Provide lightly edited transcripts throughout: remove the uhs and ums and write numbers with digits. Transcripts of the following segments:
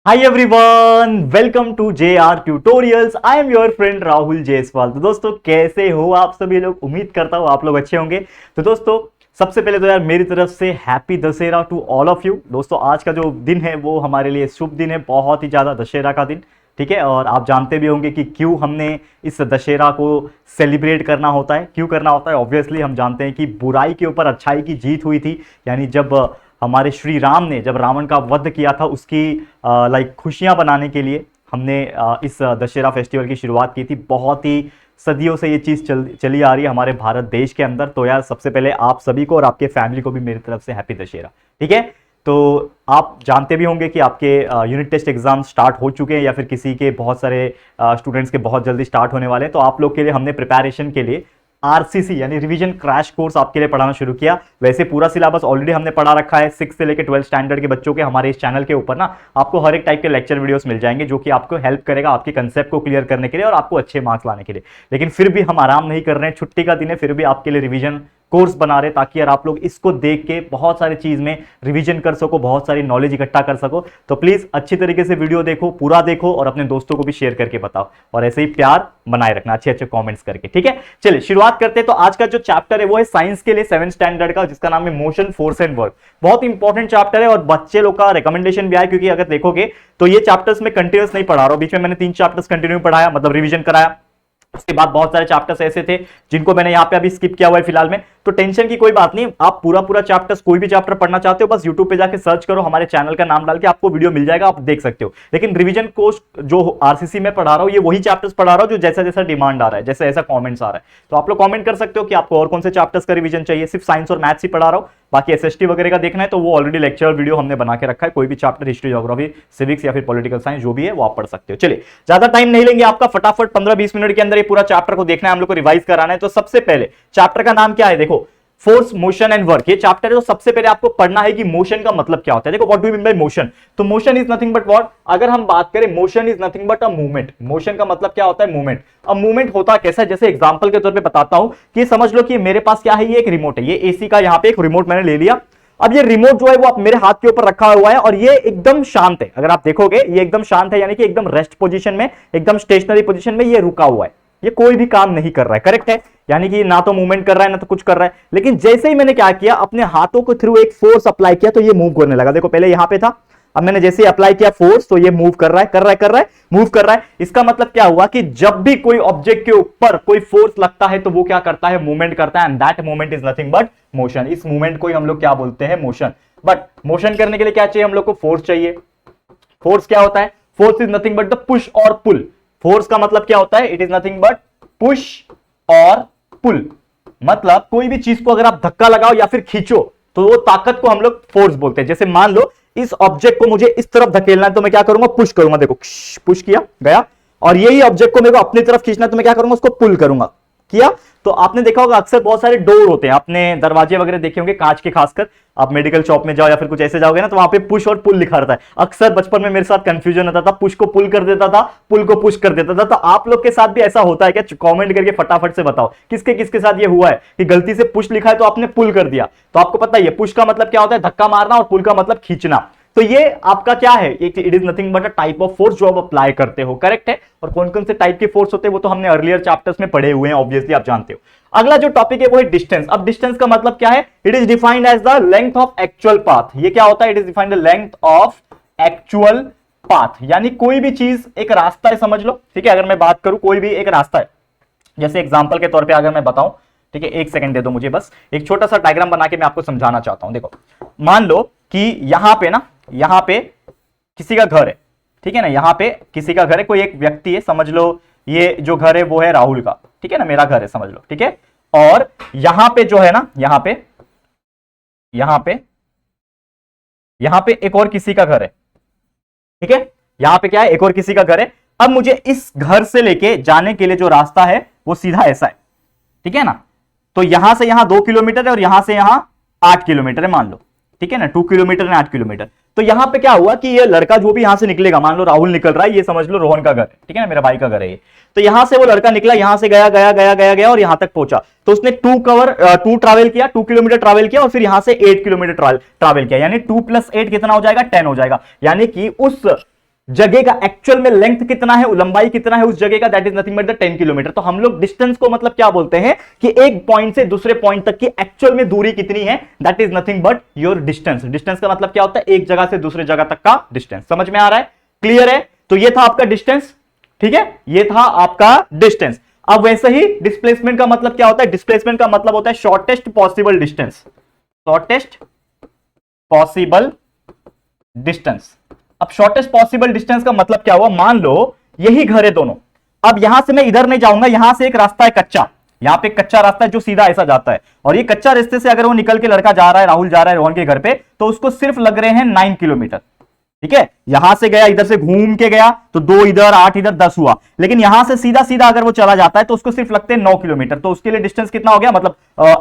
Hi everyone, welcome to JR tutorials. I am your friend Rahul Jaiswal. तो दोस्तों, कैसे हो आप सभी लोग? उम्मीद करता हूँ आप लोग अच्छे होंगे। तो दोस्तों, सबसे पहले तो यार मेरी तरफ से happy Dussehra to all of you. दोस्तों, आज का जो दिन है वो हमारे लिए शुभ दिन है, बहुत ही ज़्यादा, दशहरा का दिन। ठीक है, और आप जानते भी होंगे कि क्यों हमने इस दशहरा को सेलिब्रेट करना होता है, क्यों करना होता है। ऑब्वियसली हम जानते हैं कि बुराई के ऊपर अच्छाई की जीत हुई थी। यानी जब हमारे श्री राम ने जब रावण का वध किया था, उसकी खुशियां बनाने के लिए हमने इस दशहरा फेस्टिवल की शुरुआत की थी। बहुत ही सदियों से ये चीज़ चली आ रही है हमारे भारत देश के अंदर। तो यार सबसे पहले आप सभी को और आपके फैमिली को भी मेरी तरफ से हैप्पी दशहरा। ठीक है, तो आप जानते भी होंगे कि आपके यूनिट टेस्ट एग्जाम स्टार्ट हो चुके हैं, या फिर किसी के बहुत सारे स्टूडेंट्स के बहुत जल्दी स्टार्ट होने वाले हैं। तो आप लोग के लिए हमने प्रिपरेशन के लिए आरसीसी यानी रिवीजन क्रैश कोर्स आपके लिए पढ़ाना शुरू किया। वैसे पूरा सिलेबस ऑलरेडी हमने पढ़ा रखा है। 6 से लेकर 12 स्टैंडर्ड के बच्चों के हमारे इस चैनल के ऊपर ना आपको हर एक टाइप के लेक्चर वीडियोस मिल जाएंगे, जो कि आपको हेल्प करेगा आपके कंसेप्ट को क्लियर करने के लिए और आपको अच्छे मार्क्स लाने के लिए। लेकिन फिर भी हम आराम नहीं कर रहे हैं, छुट्टी का दिन है, फिर भी आपके लिए रिवीजन कोर्स बना रहे, ताकि यार आप लोग इसको देख के बहुत सारी चीज में रिवीजन कर सको, बहुत सारी नॉलेज इकट्ठा कर सको। तो प्लीज अच्छी तरीके से वीडियो देखो, पूरा देखो और अपने दोस्तों को भी शेयर करके बताओ, और ऐसे ही प्यार बनाए रखना अच्छे अच्छे कमेंट्स करके। ठीक है, चलिए शुरुआत करते हैं। तो आज का जो चैप्टर है वो है साइंस के लिए 7 स्टैंडर्ड का, जिसका नाम है मोशन, फोर्स एंड वर्क। बहुत इंपॉर्टेंट चैप्टर है और बच्चे लोग का रिकमेंडेशन भी आया, क्योंकि अगर देखोगे तो ये चैप्टर्स में कंटिन्यूस नहीं पढ़ा रहा हूं। बीच में मैंने 3 चैप्टर्स कंटिन्यू पढ़ाया, मतलब रिवीजन कराया। उसके बाद बहुत सारे चैप्टर्स ऐसे थे जिनको मैंने यहाँ पे अभी स्किप किया हुआ है फिलहाल में। तो टेंशन की कोई बात नहीं, आप पूरा चैप्टर्स, कोई भी चैप्टर पढ़ना चाहते हो बस यूट्यूब पे जाके सर्च करो, हमारे चैनल का नाम डाल के आपको वीडियो मिल जाएगा, आप देख सकते हो। लेकिन रिवीजन कोर्स जो आरसीसी में पढ़ा रहा हूँ, ये वही चैप्टर्स पढ़ा रहा हूँ जो जैसा जैसा डिमांड आ रहा है, जैसा ऐसा कॉमेंट्स आ रहा है। तो आप लोग कॉमेंट कर सकते हो कि आपको और कौन से चैप्टर्स का रिवीजन चाहिए। सिर्फ साइंस और मैथ्स ही पढ़ा रहा हूँ, बाकी एसएसटी वगैरह का देखना है तो वो ऑलरेडी लेक्चर वीडियो हमने बना के रखा है। कोई भी चैप्टर, हिस्ट्री, ज्योग्राफी, सिविक्स या फिर पॉलिटिकल साइंस जो भी है वो आप पढ़ सकते हो। चलिए, ज्यादा टाइम नहीं लेंगे आपका, फटाफट 15-20 मिनट के अंदर ये पूरा चैप्टर को देखना है, हम लोग को रिवाइज कराना है। तो सबसे पहले चैप्टर का नाम क्या है? देखो, फोर्स, मोशन एंड वर्क, ये चैप्टर है। तो सबसे पहले आपको पढ़ना है कि मोशन का मतलब क्या होता है। देखो, what do you mean by motion? तो motion is nothing but what, अगर हम बात करें, motion is nothing but a movement. Motion का मतलब क्या होता है? मूवमेंट। अब मूवमेंट होता कैसा है? जैसे एग्जांपल के तौर पे बताता हूं कि समझ लो कि मेरे पास क्या है, ये एक रिमोट है, ये एसी का यहां पे एक रिमोट मैंने ले लिया। अब ये रिमोट जो है वो आप मेरे हाथ के ऊपर रखा हुआ है और ये एकदम शांत है। अगर आप देखोगे ये एकदम शांत है, यानी कि एकदम रेस्ट पोजीशन में, एकदम स्टेशनरी पोजीशन में ये रुका हुआ है, ये कोई भी काम नहीं कर रहा है। करेक्ट है, यानी कि ना तो मूवमेंट कर रहा है ना तो कुछ कर रहा है। लेकिन जैसे ही मैंने क्या किया, अपने हाथों को थ्रू एक फोर्स अप्लाई किया तो ये मूव करने लगा। देखो, पहले यहां पे था, अब मैंने जैसे अप्लाई किया फोर्स तो ये मूव कर रहा है, मूव कर रहा है। इसका मतलब क्या हुआ कि जब भी कोई ऑब्जेक्ट के ऊपर कोई फोर्स लगता है तो वो क्या करता है? मूवमेंट करता है, and that movement is nothing but motion. इस मूवमेंट को हम लोग क्या बोलते हैं? मोशन। बट मोशन करने के लिए क्या चाहिए हम लोग को? फोर्स चाहिए। फोर्स क्या होता है? Force is nothing but the push और पुल। फोर्स का मतलब क्या होता है? It is nothing but push और पुल। मतलब कोई भी चीज को अगर आप धक्का लगाओ या फिर खींचो तो वो ताकत को हम लोग फोर्स बोलते हैं। जैसे मान लो इस ऑब्जेक्ट को मुझे इस तरफ धकेलना है तो मैं क्या करूंगा? पुश करूंगा। देखो, पुश किया, गया। और यही ऑब्जेक्ट को मेरे को अपनी तरफ खींचना है तो मैं क्या करूंगा? उसको पुल करूंगा। किया। तो आपने देखा होगा अक्सर बहुत सारे डोर होते हैं, आपने दरवाजे वगैरह देखे होंगे कांच के, खासकर आप मेडिकल शॉप में जाओ या फिर कुछ ऐसे जाओगे ना तो वहां पे पुश और पुल लिखा रहता है। अक्सर बचपन में मेरे साथ कंफ्यूजन होता था, पुश को पुल कर देता था, पुल को पुश कर देता था। तो आप लोग के साथ भी ऐसा होता है क्या? कमेंट करके फटाफट से बताओ किसके किसके साथ ये हुआ है कि गलती से पुश लिखा है तो आपने पुल कर दिया। तो आपको पता है पुश का मतलब क्या होता है? धक्का मारना, और पुल का मतलब खींचना। तो ये आपका क्या है? It is nothing but a type of force जो आप अप्लाई करते हो। करेक्ट है। और कौन कौन से टाइप के फोर्स होते हैं वो तो हमने अर्लियर चैप्टर्स में पढ़े हुए हैं, ऑब्वियसली आप जानते हो। अगला जो टॉपिक है वो है डिस्टेंस। अब डिस्टेंस का मतलब क्या है? It is defined as the length of actual path. ये क्या होता है? It is defined the length of actual path, यानी कोई भी चीज एक रास्ता है, समझ लो। ठीक है, अगर मैं बात करूं कोई भी एक रास्ता है, जैसे एग्जांपल के तौर पे अगर मैं बताऊं, ठीक है, एक सेकंड दे दो मुझे, बस एक छोटा सा डायग्राम बना के मैं आपको समझाना चाहता हूं। देखो, मान लो कि यहां पे ना, यहां पे किसी का घर है, ठीक है ना, यहां पे किसी का घर है, कोई एक व्यक्ति है, समझ लो ये जो घर है वो है राहुल का, ठीक है ना, मेरा घर है समझ लो, ठीक है। और यहां पे जो है ना, यहां पे एक और किसी का घर है, ठीक है, यहां पे क्या है? एक और किसी का घर है। अब मुझे इस घर से लेके जाने के लिए जो रास्ता है वो सीधा ऐसा है, ठीक है ना। तो यहां से यहां 2 किलोमीटर है और यहां से यहां 8 किलोमीटर है, मान लो, ठीक है ना, 2 किलोमीटर एंड 8 किलोमीटर। तो यहां पे क्या हुआ कि ये लड़का जो भी यहां से निकलेगा, मान लो राहुल निकल रहा है, ये समझ लो रोहन का घर है, ठीक है ना, मेरा भाई का घर है ये। तो यहां से वो लड़का निकला, यहां से गया गया गया गया गया और यहां तक पहुंचा। तो उसने 2 ट्रैवल किया, 2 किलोमीटर ट्रैवल किया और फिर यहां से 8 किलोमीटर ट्रैवल किया, यानी 2 + 8 कितना हो जाएगा? 10 हो जाएगा। यानी कि उस जगह का एक्चुअल में लेंथ कितना है, लंबाई कितना है उस जगह का, that is nothing but the 10 kilometre. तो हम लोग डिस्टेंस को मतलब क्या बोलते हैं कि एक पॉइंट से दूसरे पॉइंट तक की एक्चुअल में दूरी कितनी है, that is nothing but your distance. Distance का मतलब क्या होता है, एक जगह से दूसरे जगह तक का डिस्टेंस। समझ में आ रहा है, क्लियर है। तो ये था आपका डिस्टेंस, ठीक है, ये था आपका डिस्टेंस। अब वैसे ही डिस्प्लेसमेंट का मतलब क्या होता है, डिस्प्लेसमेंट का मतलब होता है shortest possible distance, shortest possible distance. अब शॉर्टेस्ट पॉसिबल डिस्टेंस का मतलब क्या हुआ, मान लो यही घर है दोनों, अब यहां से मैं इधर नहीं जाऊंगा, यहां से एक रास्ता है कच्चा, यहां पे एक कच्चा रास्ता है जो सीधा ऐसा जाता है, और ये कच्चा रास्ते से अगर वो निकल के लड़का जा रहा है, राहुल जा रहा है रोहन के घर पे, तो उसको सिर्फ लग रहे हैं 9 किलोमीटर, ठीक है। यहां से गया, इधर से घूम के गया, तो 2 इधर 8 इधर 10 हुआ। लेकिन यहां से सीधा सीधा अगर वो चला जाता है तो उसको सिर्फ लगते हैं 9 किलोमीटर। तो उसके लिए डिस्टेंस कितना हो गया, मतलब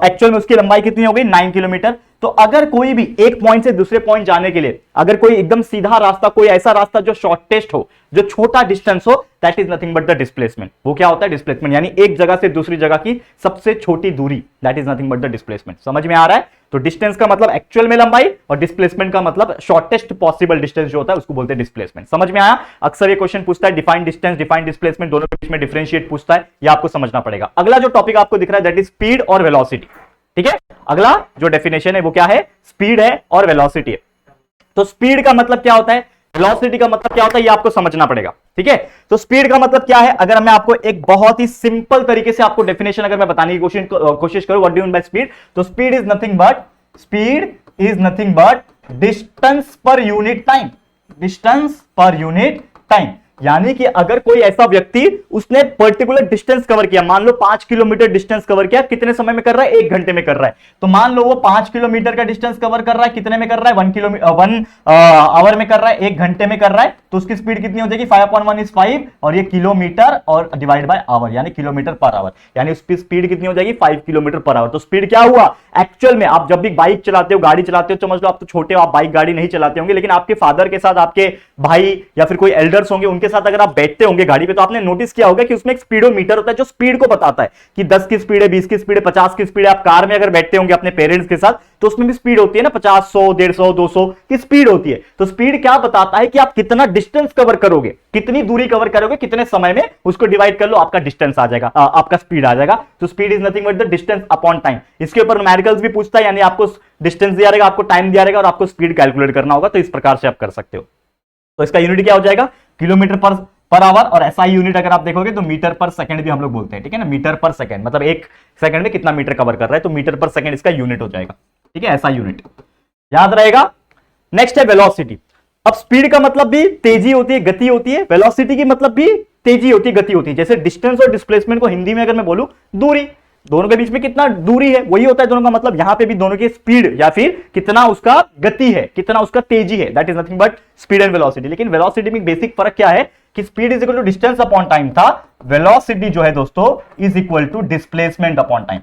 एक्चुअल में उसकी लंबाई कितनी हो गई, 9 किलोमीटर। तो अगर कोई भी एक पॉइंट से दूसरे पॉइंट जाने के लिए अगर कोई एकदम सीधा रास्ता, कोई ऐसा रास्ता जो शॉर्टेस्ट हो, जो छोटा डिस्टेंस हो, that is nothing but the displacement. वो क्या होता है, डिस्प्लेसमेंट, यानी एक जगह से दूसरी जगह की सबसे छोटी दूरी, that is nothing but the displacement. समझ में आ रहा है। तो डिस्टेंस का मतलब एक्चुअल में लंबाई, और डिस्प्लेसमेंट का मतलब शॉर्टेस्ट पॉसिबल डिस्टेंस जो होता है उसको बोलते हैं डिस्प्लेसमेंट। समझ में आया। अक्सर ये क्वेश्चन पूछता है डिफाइन डिस्टेंस, डिफाइन डिस्प्लेसमेंट, दोनों के बीच में डिफरेंशिएट पूछता है, ये आपको समझना पड़ेगा। अगला जो टॉपिक आपको दिख रहा है दैट इज स्पीड और वेलोसिटी, ठीक है। अगला जो डेफिनेशन है वो क्या है, स्पीड है और वेलोसिटी है। तो स्पीड का मतलब क्या होता है, वेलोसिटी का मतलब क्या होता है, ये आपको समझना पड़ेगा, ठीक है। तो स्पीड का मतलब क्या है, अगर मैं आपको एक बहुत ही सिंपल तरीके से आपको डेफिनेशन अगर मैं बताने की कोशिश करूं, what do you mean by speed, तो speed is nothing but distance per unit time, distance per unit time. यानी कि अगर कोई ऐसा व्यक्ति उसने पर्टिकुलर डिस्टेंस कवर किया, मान लो 5 किलोमीटर डिस्टेंस कवर किया, कितने समय में कर रहा है, 1 घंटे में कर रहा है। तो मान लो वो 5 किलोमीटर का डिस्टेंस कवर कर रहा है, कितने में कर रहा है, 1 आवर में कर रहा है, 1 घंटे में कर रहा है। तो उसकी स्पीड कितनी हो जाएगी, 5/1 इज 5, और ये किलोमीटर और डिवाइड बाय आवर, यानी किलोमीटर पर आवर, यानी उसकी स्पीड कितनी हो जाएगी, 5 किलोमीटर पर आवर। तो स्पीड क्या हुआ, एक्चुअल में आप जब भी बाइक चलाते हो, गाड़ी चलाते हो, समझ लो आप तो छोटे हो, आप बाइक गाड़ी नहीं चलाते होंगे, लेकिन आपके फादर के साथ आपके भाई या फिर कोई एल्डर्स होंगे, उनके साथ अगर आप बैठते होंगे गाड़ी पे, तो आपने नोटिस किया होगा कि उसमें एक स्पीडोमीटर होता है जो स्पीड को बताता है कि 10 की स्पीड है, 20 की स्पीड है, 50 की स्पीड है। आप कार में अगर बैठते होंगे अपने पेरेंट्स के साथ, तो उसमें भी स्पीड होती है ना, 50, 100, 150, 200 की स्पीड होती है। तो स्पीड क्या बताता है कि आप कितना डिस्टेंस कवर करोगे, कितनी दूरी कवर करोगे, कितने समय में, उसको डिवाइड कर लो, आपका डिस्टेंस आ जाएगा, आपका स्पीड आ जाएगा। तो speed is nothing but the distance upon time. इसके ऊपर न्यूमेरिकल्स भी पूछता है, यानी आपको डिस्टेंस दिया रहेगा, आपको टाइम दिया रहेगा, और आपको स्पीड कैलकुलेट करना होगा। तो इस प्रकार से आप कर सकते हो। तो इसका यूनिट क्या हो जाएगा, किलोमीटर पर आवर, और एसआई यूनिट अगर आप देखोगे तो मीटर पर सेकंड भी हम लोग बोलते हैं, ठीक है ना। मीटर पर सेकंड मतलब 1 सेकंड में कितना मीटर कवर कर रहा है, तो मीटर पर सेकंड इसका यूनिट हो जाएगा, ठीक है, एसआई यूनिट याद रहेगा। नेक्स्ट है वेलोसिटी। अब स्पीड का मतलब भी तेजी होती है, गति होती है, वेलोसिटी की मतलब भी तेजी होती है, गति होती है। जैसे डिस्टेंस और डिस्प्लेसमेंट को हिंदी में अगर मैं बोलूं, दूरी, दोनों के बीच में कितना दूरी है, वही होता है दोनों का मतलब। यहां पे भी दोनों की स्पीड या फिर कितना उसका गति है, कितना उसका तेजी है, that is nothing but speed and velocity. लेकिन वेलोसिटी में बेसिक फर्क क्या है कि speed is equal to distance upon time था, वेलोसिटी जो है दोस्तों is equal to displacement upon time.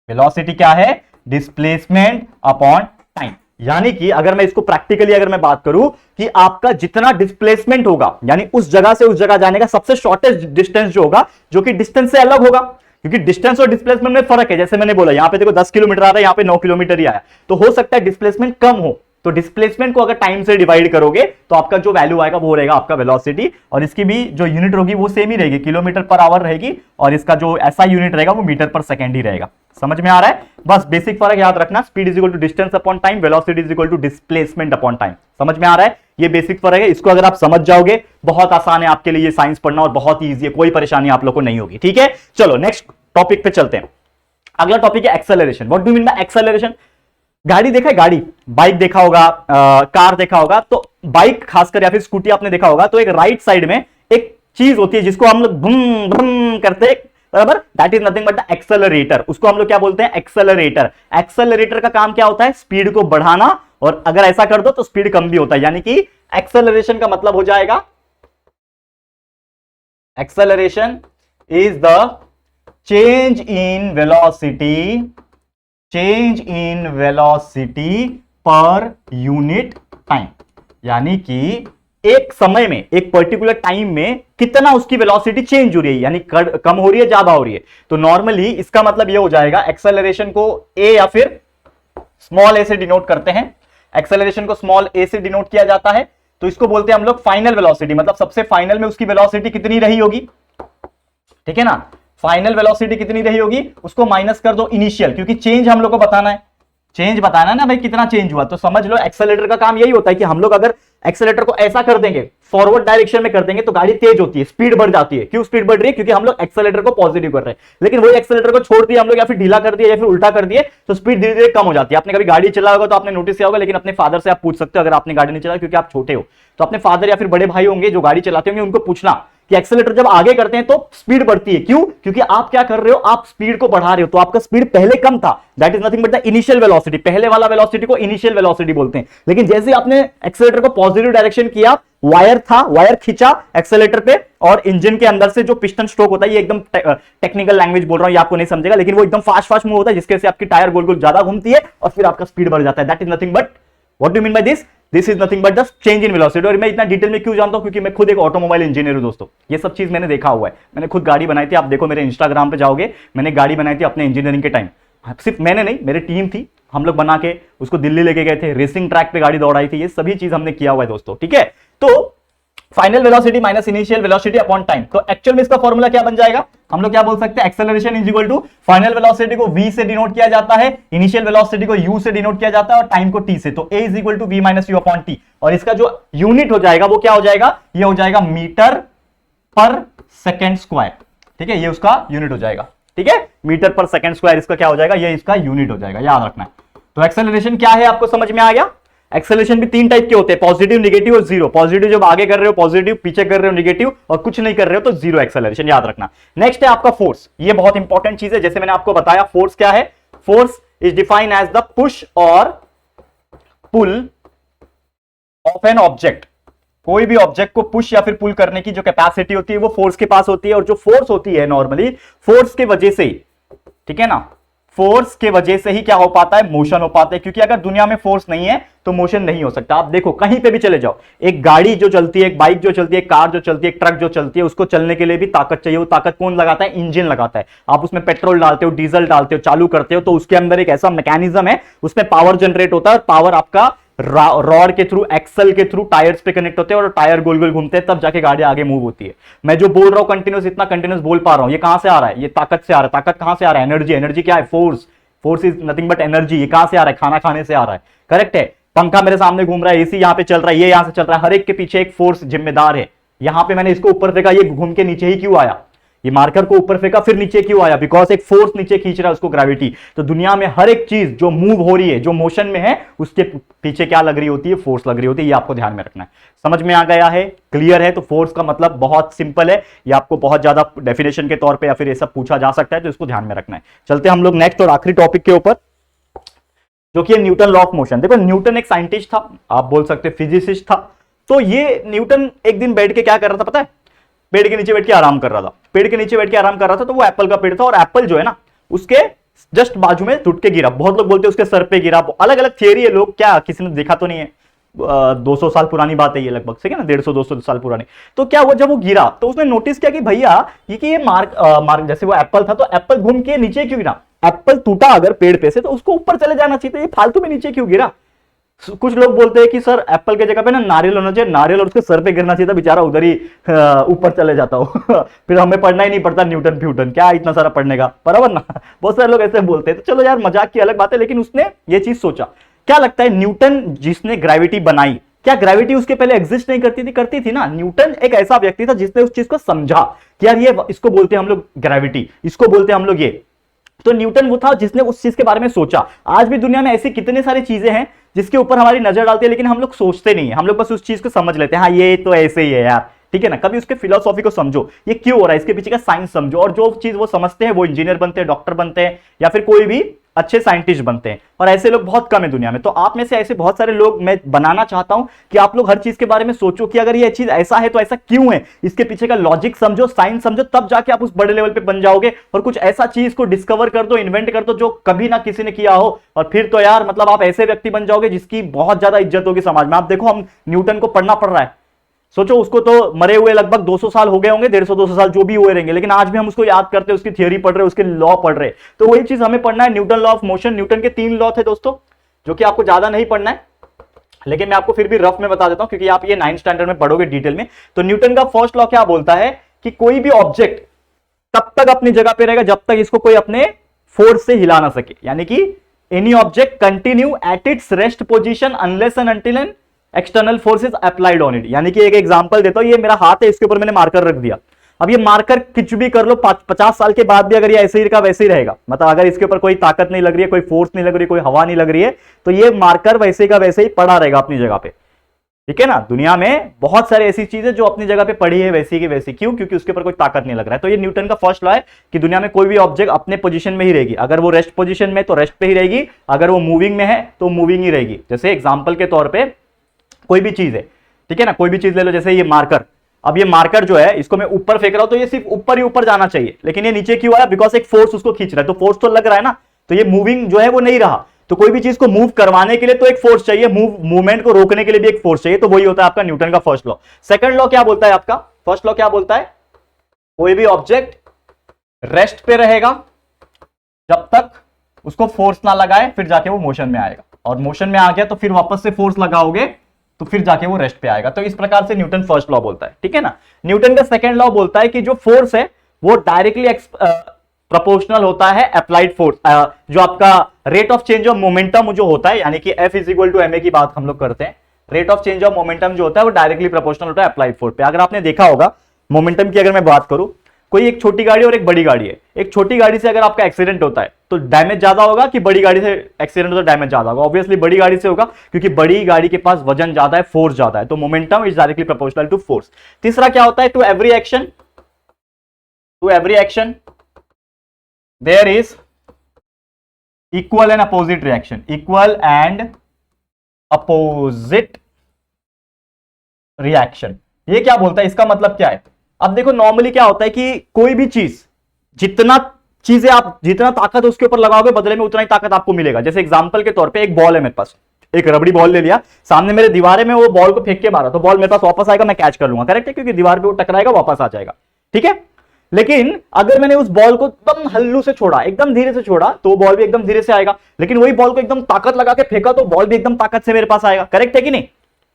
Velocity क्या है, डिस्प्लेसमेंट अपॉन टाइम। यानी कि अगर मैं इसको प्रैक्टिकली अगर मैं बात करूं कि आपका जितना डिस्प्लेसमेंट होगा, यानी उस जगह से उस जगह जाने का सबसे शॉर्टेस्ट डिस्टेंस जो होगा, जो कि डिस्टेंस से अलग होगा, क्योंकि डिस्टेंस और डिस्प्लेसमेंट में फर्क है। जैसे मैंने बोला, यहां पे देखो 10 किलोमीटर आ रहा है, यहां पे 9 किलोमीटर ही आया, तो हो सकता है डिस्प्लेसमेंट कम हो। तो डिस्प्लेसमेंट को अगर टाइम से डिवाइड करोगे तो आपका जो वैल्यू आएगा वो रहेगा आपका वेलोसिटी, और इसकी भी जो यूनिट होगी वो सेम ही रहेगी, किलोमीटर पर आवर रहेगी, और इसका जो ऐसा यूनिट रहेगा वो मीटर पर सेकंड ही रहेगा। समझ में आ रहा है। बस बेसिक फर्क याद रखना, speed is equal to distance upon time, velocity is equal to displacement upon time. समझ में आ रहा है, ये बेसिक फर्क है। इसको अगर आप समझ जाओगे, बहुत आसान है आपके लिए साइंस पढ़ना, और बहुत ही ईजी है, कोई परेशानी आप लोग को नहीं होगी, ठीक है। चलो नेक्स्ट टॉपिक पे चलते हैं। अगला टॉपिक है acceleration. What do mean by acceleration. गाड़ी देखा है, गाड़ी, बाइक देखा होगा, कार देखा होगा, तो बाइक खासकर या फिर स्कूटी आपने देखा होगा, तो एक राइट साइड में एक चीज होती है जिसको हम लोग भ्रम भ्रम करते हैं, बराबर, that is nothing but the accelerator. उसको हम लोग क्या बोलते हैं, एक्सेलरेटर। एक्सेलरेटर का काम क्या होता है, स्पीड को बढ़ाना, और अगर ऐसा कर दो तो स्पीड कम भी होता है। यानी कि एक्सेलरेशन का मतलब हो जाएगा, acceleration is the change in velocity पर यूनिट टाइम। यानी कि एक समय में, एक पर्टिकुलर टाइम में कितना उसकी वेलोसिटी चेंज हो रही है, यानी कम हो रही है, ज्यादा हो रही है। तो नॉर्मली इसका मतलब यह हो जाएगा, एक्सेलरेशन को ए या फिर स्मॉल ए से डिनोट करते हैं। एक्सेलरेशन को स्मॉल ए से डिनोट किया जाता है। तो इसको बोलते हैं हम लोग फाइनल वेलोसिटी, मतलब सबसे फाइनल में उसकी वेलोसिटी कितनी रही होगी, ठीक है ना। फाइनल वेलोसिटी कितनी रही होगी, उसको माइनस कर दो इनिशियल, क्योंकि चेंज हम लोग को बताना है, चेंज बताना है ना भाई कितना चेंज हुआ। तो समझ लो एक्सेलेरेटर का काम यही होता है कि हम लोग अगर एक्सेलेरेटर को ऐसा कर देंगे, फॉरवर्ड डायरेक्शन में कर देंगे, तो गाड़ी तेज होती है, स्पीड बढ़ जाती है। क्यों स्पीड बढ़ रही है, क्योंकि हम लोग एक्सेलेरेटर को पॉजिटिव कर रहे हैं। लेकिन वही एक्सेलेरेटर को छोड़ दिया हम लोग, या फिर ढीला कर दिया, या फिर उल्टा कर दिए, तो स्पीड धीरे धीरे कम हो जाती है। आपने कभी गाड़ी चला होगा तो आपने नोटिस किया होगा, लेकिन अपने फादर से आप पूछ सकते हो, अगर आपने गाड़ी नहीं चलाई क्योंकि आप छोटे हो, तो अपने फादर या फिर बड़े भाई होंगे जो गाड़ी चलाते होंगे, उनको पूछना कि एक्सेलेरेटर जब आगे करते हैं तो स्पीड बढ़ती है। क्यों, क्योंकि आप क्या कर रहे हो, आप स्पीड को बढ़ा रहे हो। तो आपका स्पीड पहले कम था, that is nothing but the initial velocity, पहले वाला वेलोसिटी को इनिशियल वेलोसिटी बोलते हैं। लेकिन जैसे आपने एक्सेलेरेटर को पॉजिटिव डायरेक्शन किया, वायर था, वायर खींचा एक्सेलेरेटर पे, और इंजन के अंदर से जो पिस्टन स्ट्रोक होता है, ये एकदम टेक्निकल लैंग्वेज बोल रहा हूं, ये आपको नहीं समझेगा, लेकिन वो एकदम फास्ट फास्ट मूव होता है, जिसके से आपकी टायर गोल गोल ज्यादा घूमती है और फिर आपका स्पीड बढ़ जाता है। That is nothing but, what do you mean by this, this is nothing but the change in velocity. और मैं इतना डिटेल में क्यों जानता हूं, क्योंकि मैं खुद एक ऑटोमोबाइल इंजीनियर हूं दोस्तों। ये सब चीज मैंने देखा हुआ है, मैंने खुद गाड़ी बनाई थी। आप देखो मेरे इंस्टाग्राम पे जाओगे, मैंने गाड़ी बनाई थी अपने इंजीनियरिंग के टाइम। सिर्फ मैंने नहीं, मेरी टीम थी, हम लोग बना के उसको दिल्ली लेके गए थे, रेसिंग ट्रैक पे गाड़ी दौड़ाई थी। ये सभी चीज हमने किया हुआ है दोस्तों, ठीक है। तो final velocity minus initial velocity upon time, तो एक्चुअल में इसका फॉर्मूला क्या बन जाएगा, हम लोग क्या बोल सकते हैं, acceleration is equal to final velocity को v से डिनोट किया जाता है, इनिशियल वेलोसिटी को u से डिनोट किया जाता है, और टाइम को t से। तो a is equal to v minus u upon t, और इसका जो यूनिट हो जाएगा वो क्या हो जाएगा, ये हो जाएगा मीटर पर सेकेंड स्क्वायर, ठीक है, ये उसका यूनिट हो जाएगा, ठीक है, मीटर पर सेकेंड स्क्वायर इसका क्या हो जाएगा, ये इसका यूनिट हो जाएगा, याद रखना है। तो एक्सेलरेशन क्या है आपको समझ में आ गया। एक्सेलरेशन भी तीन टाइप के होते हैं, पॉजिटिव, नेगेटिव और जीरो। पॉजिटिव जब आगे कर रहे हो पॉजिटिव, पीछे कर रहे हो नेगेटिव, और कुछ नहीं कर रहे हो तो जीरो एक्सेलरेशन, याद रखना। नेक्स्ट है आपका फोर्स, ये बहुत इंपॉर्टेंट चीज है। जैसे मैंने आपको बताया फोर्स क्या है, force is defined as the push और पुल ऑफ एन ऑब्जेक्ट। कोई भी ऑब्जेक्ट को पुश या फिर पुल करने की जो कैपेसिटी होती है वो फोर्स के पास होती है, और जो फोर्स होती है नॉर्मली फोर्स के वजह से, ठीक है ना, फोर्स के वजह से ही क्या हो पाता है, मोशन हो पाता है। क्योंकि अगर दुनिया में फोर्स नहीं है तो मोशन नहीं हो सकता। आप देखो कहीं पे भी चले जाओ, एक गाड़ी जो चलती है, एक बाइक जो चलती है, एक कार जो चलती है, एक ट्रक जो चलती है, उसको चलने के लिए भी ताकत चाहिए। वो ताकत कौन लगाता है, इंजन लगाता है। आप उसमें पेट्रोल डालते हो, डीजल डालते हो, चालू करते हो, तो उसके अंदर एक ऐसा मैकेनिज्म है, उसमें पावर जनरेट होता है, और पावर आपका रॉड के थ्रू, एक्सल के थ्रू टायर्स पे कनेक्ट होते हैं, और टायर गोल गोल घूमते हैं, तब जाके गाड़ी आगे मूव होती है। मैं जो बोल रहा हूं कंटिन्यूस, इतना कंटिन्यूस बोल पा रहा हूं, ये कहां से आ रहा है, ये ताकत से आ रहा है। ताकत कहां से आ रहा है, एनर्जी। एनर्जी क्या है, force. Force is nothing but energy. ये कहां से आ रहा है, खाना खाने से आ रहा है, करेक्ट है। पंखा मेरे सामने घूम रहा है, एसी यहां पे चल रहा है, ये यहां से चल रहा है, हर एक के पीछे एक फोर्स जिम्मेदार है। यहां पे मैंने इसको ऊपर फेंका, ये घूम के नीचे ही क्यों आया, ये मार्कर को ऊपर फेंका फिर नीचे क्यों आया, बिकॉज एक फोर्स नीचे खींच रहा है उसको, ग्रेविटी। तो दुनिया में हर एक चीज जो मूव हो रही है, जो मोशन में है, उसके पीछे क्या लग रही होती है, फोर्स लग रही होती है। ये आपको ध्यान में रखना है। समझ में आ गया है, क्लियर है। तो फोर्स का मतलब बहुत सिंपल है, ये आपको बहुत ज्यादा डेफिनेशन के तौर पर या फिर ये सब पूछा जा सकता है, तो इसको ध्यान में रखना है। चलते हम लोग नेक्स्ट और आखिरी टॉपिक के ऊपर, जो कि न्यूटन लॉ ऑफ मोशन। देखो न्यूटन एक साइंटिस्ट था, आप बोल सकते फिजिसिस्ट था। तो ये न्यूटन एक दिन बैठ के क्या कर रहा था पता है, पेड़ के नीचे बैठ के आराम कर रहा था। पेड़ के नीचे बैठ के आराम कर रहा था, तो वो एप्पल का पेड़ था, और एप्पल जो है ना उसके जस्ट बाजू में टूट के गिरा। बहुत लोग बोलते हैं उसके सर पे गिरा, अलग अलग थियरी है, लोग क्या किसी ने देखा तो नहीं है। 200 साल पुरानी बात है ये लगभग, ठीक है ना, 150-200 साल पुरानी। तो क्या हुआ, जब वो गिरा तो उसने नोटिस किया कि भैया ये मार्क जैसे वो एप्पल था, तो एप्पल घूम के नीचे क्यों गिरा। एप्पल टूटा अगर पेड़ पे से तो उसको ऊपर चले जाना चाहिए, ये फालतू में नीचे क्यों गिरा। कुछ लोग बोलते हैं कि सर एप्पल के जगह पे ना नारियल होना चाहिए, नारियल और उसके सर पे गिरना चाहिए था, बेचारा उधर ही ऊपर चले जाता हो फिर हमें पढ़ना ही नहीं पड़ता न्यूटन फ्यूटन, क्या इतना सारा पढ़ने का, बराबर ना। बहुत सारे लोग ऐसे बोलते हैं। तो चलो यार मजाक की अलग बात है, लेकिन उसने ये चीज सोचा। क्या लगता है, न्यूटन जिसने ग्रेविटी बनाई, क्या ग्रेविटी उसके पहले एग्जिस्ट नहीं करती थी, करती थी ना। न्यूटन एक ऐसा व्यक्ति था जिसने उस चीज को समझा कि यार ये इसको बोलते हैं हम लोग ग्रेविटी, इसको बोलते हैं हम लोग ये। तो न्यूटन वो था जिसने उस चीज के बारे में सोचा। आज भी दुनिया में ऐसी कितनी सारी चीजें हैं जिसके ऊपर हमारी नजर डालती है, लेकिन हम लोग सोचते नहीं है, हम लोग बस उस चीज को समझ लेते हैं, हाँ ये तो ऐसे ही है यार, ठीक है ना। कभी उसके फिलोसॉफी को समझो, ये क्यों हो रहा है, इसके पीछे का साइंस समझो, और जो चीज वो समझते हैं वो इंजीनियर बनते हैं, डॉक्टर बनते हैं, या फिर कोई भी अच्छे साइंटिस्ट बनते हैं। और ऐसे लोग बहुत कम है दुनिया में। तो आप में से ऐसे बहुत सारे लोग मैं बनाना चाहता हूं कि आप लोग हर चीज के बारे में सोचो कि अगर ये चीज ऐसा है तो ऐसा क्यों है, इसके पीछे का लॉजिक समझो, साइंस समझो, तब जाके आप उस बड़े लेवल पे बन जाओगे। और कुछ ऐसा चीज को डिस्कवर कर दो, इन्वेंट कर दो जो कभी ना किसी ने किया हो, और फिर तो यार मतलब आप ऐसे व्यक्ति बन जाओगे जिसकी बहुत ज्यादा इज्जत होगी समाज में। आप देखो हम न्यूटन को पढ़ना पड़ रहा है, सोचो उसको तो मरे हुए लगभग 200 साल हो गए होंगे, 150-200 साल जो भी हुए रहेंगे, लेकिन आज भी हम उसको याद करते हैं, उसकी थियरी पढ़ रहे, उसके लॉ पढ़ रहे। तो वही चीज हमें पढ़ना है, Newton law of motion. Newton के 3 लॉ थे दोस्तों, जो कि आपको ज्यादा नहीं पढ़ना है, लेकिन मैं आपको फिर भी रफ में बता देता हूं क्योंकि आप ये 9th स्टैंडर्ड में पढ़ोगे डिटेल में। तो न्यूटन का फर्स्ट लॉ क्या बोलता है कि कोई भी ऑब्जेक्ट तब तक अपनी जगह पे रहेगा जब तक इसको कोई अपने फोर्स से हिला ना सके, यानी कि any object continue at its rest position unless and until an external force is applied on it. यानी कि एक एग्जांपल देता हूं, ये मेरा हाथ है, इसके ऊपर मैंने मार्कर रख दिया। अब ये मार्कर कुछ भी कर लो, 50 साल के बाद भी अगर ये ऐसे ही का वैसे ही रहेगा, मतलब अगर इसके ऊपर कोई ताकत नहीं लग रही है, कोई फोर्स नहीं लग रही है, कोई हवा नहीं लग रही है, तो ये मार्कर वैसे का वैसे ही पड़ा रहेगा अपनी जगह पे। ठीक है ना, दुनिया में बहुत सारी ऐसी चीजें जो अपनी जगह पे पड़ी है वैसी की वैसी, क्यों? क्योंकि उसके ऊपर कोई ताकत नहीं लग रहा है। तो ये न्यूटन का फर्स्ट लॉ है कि दुनिया में कोई भी ऑब्जेक्ट अपने पोजीशन में ही रहेगी। अगर वो रेस्ट पोजीशन में तो रेस्ट पे ही रहेगी, अगर वो मूविंग में है तो मूविंग ही रहेगी। जैसे एग्जांपल के तौर पे कोई भी चीज है, ठीक है ना, कोई भी चीज ले लो, जैसे ये मार्कर। अब ये मार्कर जो है इसको मैं ऊपर फेंक रहा हूं तो ये सिर्फ ऊपर ही ऊपर जाना चाहिए, लेकिन ये नीचे क्यों आया? बिकॉज एक फोर्स उसको खींच रहा है, तो फोर्स तो लग रहा है ना, तो ये मूविंग जो है वो नहीं रहा। तो कोई भी चीज को मूव करवाने के लिए तो एक फोर्स चाहिए, मूवमेंट को रोकने के लिए भी एक फोर्स चाहिए, तो वही होता है आपका न्यूटन का फर्स्ट लॉ। सेकंड लॉ क्या बोलता है आपका? फर्स्ट लॉ क्या बोलता है? कोई भी ऑब्जेक्ट रेस्ट पे रहेगा जब तक उसको फोर्स ना लगाए, फिर जाके वो मोशन में आएगा, और मोशन में आ गया तो फिर वापस से फोर्स लगाओगे तो फिर जाके वो रेस्ट पे आएगा। तो इस प्रकार से न्यूटन फर्स्ट लॉ बोलता है, ठीक है ना। न्यूटन का सेकंड लॉ बोलता है कि जो फोर्स है वो डायरेक्टली प्रोपोर्शनल होता है अप्लाइड फोर्स, जो आपका rate of change of momentum जो होता है, यानी कि F is equal to ma की बात हम लोग करते हैं। Rate of change of momentum जो होता है वो डायरेक्टली प्रोपोर्शनल होता है अप्लाइड फोर्स पे। अगर आपने देखा होगा मोमेंटम की, अगर मैं बात करूं, कोई एक छोटी गाड़ी और एक बड़ी गाड़ी है, एक छोटी गाड़ी से अगर आपका एक्सीडेंट होता है तो डैमेज ज्यादा होगा कि बड़ी गाड़ी से एक्सीडेंट होता है डैमेज ज्यादा होगा? ऑब्वियसली बड़ी गाड़ी से होगा, क्योंकि बड़ी गाड़ी के पास वजन ज्यादा है, फोर्स ज्यादा है, तो momentum is directly proportional to force. तीसरा क्या होता है? To every action there is equal and opposite reaction, equal and opposite reaction. ये क्या बोलता है? इसका मतलब क्या है? अब देखो नॉर्मली क्या होता है कि कोई भी चीज, जितना ताकत उसके ऊपर लगाओगे बदले में उतना ही ताकत आपको मिलेगा। जैसे एग्जांपल के तौर पे एक बॉल है मेरे पास, एक रबड़ी बॉल ले लिया, सामने मेरे दीवार में, वो बॉल को फेंक के मारा तो बॉल मेरे पास वापस आएगा, मैं कैच कर लूंगा, करेक्ट है, क्योंकि दीवार पे वो टकराएगा वापस आ जाएगा, ठीक है। लेकिन अगर मैंने उस बॉल को एकदम हल्लू से छोड़ा, एकदम धीरे से छोड़ा, तो बॉल भी एकदम धीरे से आएगा। लेकिन वही बॉल को एकदम ताकत लगा के फेंका तो बॉल भी एकदम ताकत से मेरे पास आएगा, करेक्ट है कि नहीं?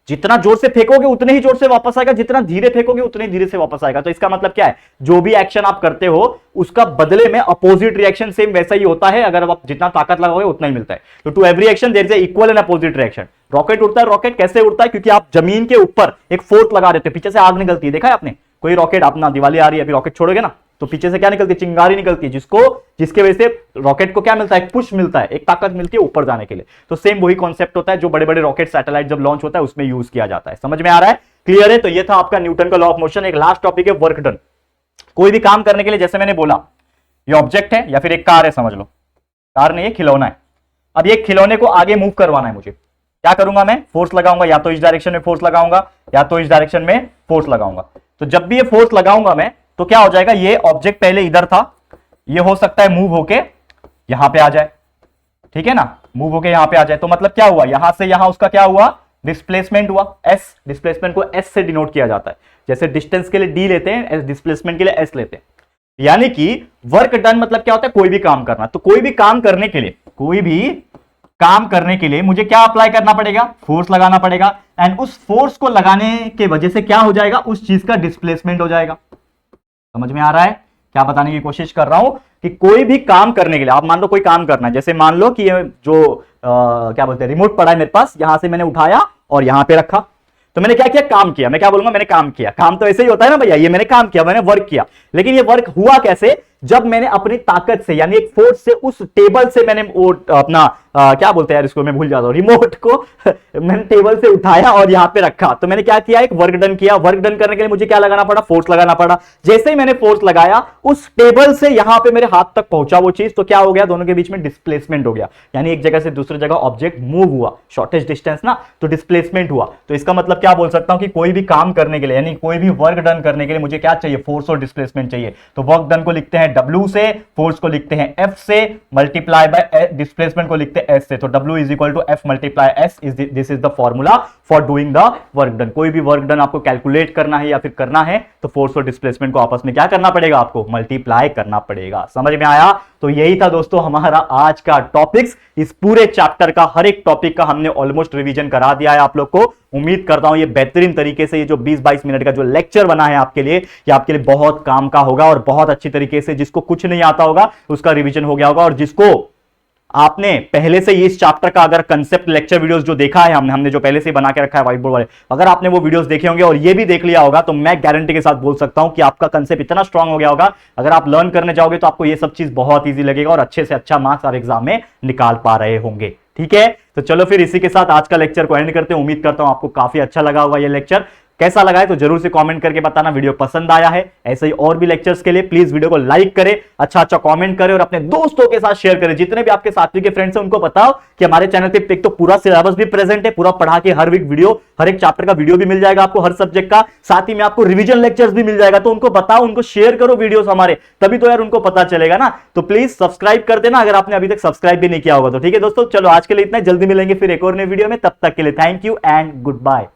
जितना जोर से फेंकोगे उतने ही जोर से वापस आएगा, जितना धीरे फेंकोगे उतने ही धीरे से वापस आएगा। तो इसका मतलब क्या है? जो भी एक्शन आप करते हो उसका बदले में अपोजिट रिएक्शन सेम वैसा ही होता है, अगर आप जितना ताकत लगाओगे उतना ही मिलता है। तो to every action there is a equal and opposite reaction. Rocket उड़ता है, रॉकेट कैसे उड़ता है? क्योंकि आप जमीन के ऊपर एक फोर्स लगा देते हो, पीछे से आग निकलती है, देखा है आपने? कोई रॉकेट, अपना दिवाली आ रही है, अभी रॉकेट छोड़ोगे ना तो पीछे से क्या निकलती है? चिंगारी निकलती है, जिसके वजह से रॉकेट को क्या मिलता है? एक पुश मिलता है, एक ताकत मिलती है ऊपर जाने के लिए। तो सेम वही कॉन्सेप्ट होता है जो बड़े बड़े रॉकेट, सैटेलाइट जब लॉन्च होता है उसमें यूज किया जाता है। समझ में आ रहा है? क्लियर है? तो ये था आपका न्यूटन का लॉ ऑफ मोशन। एक लास्ट टॉपिक है वर्क डन। कोई भी काम करने के लिए, जैसे मैंने बोला ये ऑब्जेक्ट है या फिर एक कार है, समझ लो कार नहीं है, खिलौना है। अब ये खिलौने को आगे मूव करवाना है मुझे, क्या करूंगा मैं? फोर्स लगाऊंगा, या तो इस डायरेक्शन में फोर्स लगाऊंगा या तो इस डायरेक्शन में फोर्स लगाऊंगा। तो जब भी ये फोर्स लगाऊंगा मैं, तो क्या हो जाएगा? ये ऑब्जेक्ट पहले इधर था, ये हो सकता है मूव होके यहां पे आ जाए, ठीक है ना, मूव होके यहां पे आ जाए। तो मतलब क्या हुआ? यहां से यहां उसका क्या हुआ? डिस्प्लेसमेंट हुआ। एस, डिस्प्लेसमेंट को एस से डिनोट किया जाता है। जैसे डिस्टेंस के लिए डी लेते हैं, डिस्प्लेसमेंट के लिए एस लेते हैं। यानी कि वर्क डन मतलब क्या होता है? कोई भी काम करना। तो कोई भी काम करने के लिए मुझे क्या अप्लाई करना पड़ेगा? फोर्स लगाना पड़ेगा। एंड उस फोर्स को लगाने के वजह से क्या हो जाएगा? उस चीज का डिस्प्लेसमेंट हो जाएगा। समझ में आ रहा है? क्या बताने की कोशिश कर रहा हूं कि कोई भी काम करने के लिए, आप मान लो कोई काम करना है, जैसे मान लो कि ये जो क्या बोलते हैं, रिमोट पड़ा है मेरे पास, यहां से मैंने उठाया और यहां पे रखा, तो मैंने क्या किया? काम किया। मैं क्या बोलूंगा? मैंने काम किया। काम तो ऐसे ही होता है ना भैया, ये मैंने काम किया, मैंने वर्क किया। लेकिन ये वर्क हुआ कैसे? जब मैंने अपनी ताकत से, यानी एक फोर्स से, उस टेबल से मैंने वो अपना क्या बोलते हैं यार इसको, मैं भूल जाता हूं, रिमोट को मैंने टेबल से उठाया और यहां पे रखा, तो मैंने क्या किया? एक वर्क डन किया। वर्क डन करने के लिए मुझे क्या लगाना पड़ा? फोर्स लगाना पड़ा। जैसे ही मैंने फोर्स लगाया, उस टेबल से यहां पे मेरे हाथ तक पहुंचा वो चीज, तो क्या हो गया? दोनों के बीच में डिस्प्लेसमेंट हो गया, यानी एक जगह से दूसरी जगह ऑब्जेक्ट मूव हुआ, शॉर्टेस्ट डिस्टेंस ना, तो डिस्प्लेसमेंट हुआ। तो इसका मतलब क्या बोल सकता हूं कि कोई भी काम करने के लिए, यानी कोई भी वर्क डन करने के लिए मुझे क्या चाहिए? फोर्स और डिस्प्लेसमेंट चाहिए। तो वर्क डन को लिखते हैं W से, फोर्स को लिखते हैं F से, मल्टीप्लाई बाय डिस्प्लेसमेंट को लिखते हैं एस से, तो W is equal to F multiply S, this is the formula for doing the work done. कोई भी वर्क डन आपको कैलकुलेट करना है या फिर करना है तो फोर्स और डिस्प्लेसमेंट को आपस में क्या करना पड़ेगा, आपको मल्टीप्लाई करना पड़ेगा। समझ में आया? तो यही था दोस्तों हमारा आज का टॉपिक्स। इस पूरे चैप्टर का हर एक टॉपिक का हमने ऑलमोस्ट रिवीजन करा दिया है आप लोग को। उम्मीद करता हूं ये बेहतरीन तरीके से ये जो 20-22 मिनट का जो लेक्चर बना है आपके लिए, ये आपके लिए बहुत काम का होगा और बहुत अच्छी तरीके से जिसको कुछ नहीं आता होगा उसका रिवीजन हो गया होगा, और जिसको आपने पहले से इस चैप्टर का अगर कंसेप्ट लेक्चर वीडियोस जो देखा है हमने जो पहले से बना के रखा है व्हाइट बोर्ड वाले, अगर आपने वो वीडियोस देखे होंगे और ये भी देख लिया होगा तो मैं गारंटी के साथ बोल सकता हूं कि आपका कंसेप्ट इतना स्ट्रांग हो गया होगा। अगर आप लर्न करने जाओगे तो आपको ये सब चीज बहुत ईजी लगेगा और अच्छे से अच्छा मार्क्स आप एग्जाम में निकाल पा रहे होंगे। ठीक है, तो चलो फिर इसी के साथ आज का लेक्चर को एंड करते हैं। उम्मीद करता हूं आपको काफी अच्छा लगा होगा ये लेक्चर। कैसा लगा है तो जरूर से कमेंट करके बताना। वीडियो पसंद आया है ऐसे ही और भी लेक्चर्स के लिए प्लीज वीडियो को लाइक करें, अच्छा कमेंट करें और अपने दोस्तों के साथ शेयर करें। जितने भी आपके साथी के फ्रेंड्स हैं उनको बताओ कि हमारे चैनल पे एक तो पूरा सिलेबस भी प्रेजेंट है, पूरा पढ़ा के हर वीक वीडियो, हर एक चैप्टर का वीडियो भी मिल जाएगा आपको हर सब्जेक्ट का, साथ ही में आपको रिवीजन लेक्चर्स भी मिल जाएगा। तो उनको बताओ, उनको शेयर करो वीडियोस हमारे, तभी तो यार उनको पता चलेगा ना। तो प्लीज सब्सक्राइब कर देना अगर आपने अभी तक सब्सक्राइब भी नहीं किया होगा तो। ठीक है दोस्तों, चलो आज के लिए इतना, जल्दी मिलेंगे फिर एक और नई वीडियो में। तब तक के लिए thank you and good bye.